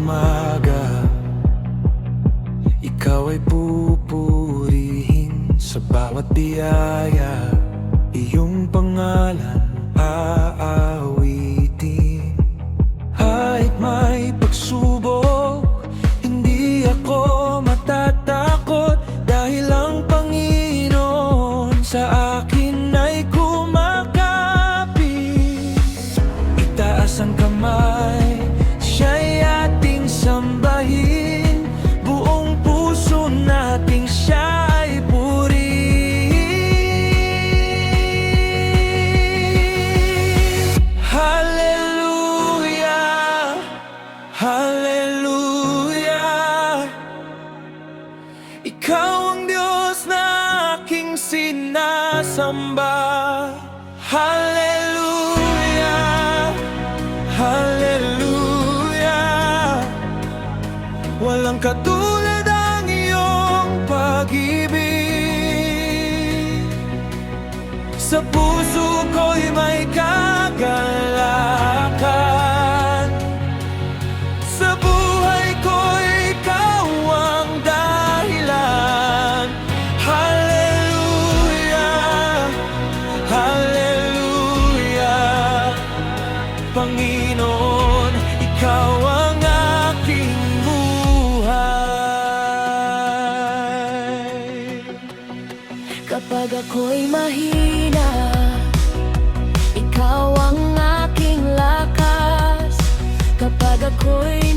umaga, ikaw ay pupurihin sa bawat biyaya. Iyong pangalan aawitin. Kahit may pagsubok, hindi ako matatakot, dahil ang Panginoon sa akin ay kumakapit. Itaas ang kamay, siya'y ating sambahin, buong puso nating siya ay purihin. Hallelujah, Hallelujah, ikaw ang Diyos na aking sinasamba. Hallelujah, Hallelujah, walang katulad ang iyong pag-ibig. Sa puso ko'y may kagalakan, sa buhay ko'y ikaw ang dahilan. Hallelujah, Hallelujah, Panginoon, ikaw ang aking buhay. Kapag ako'y mahina, ikaw ang aking lakas. Kapag ako'y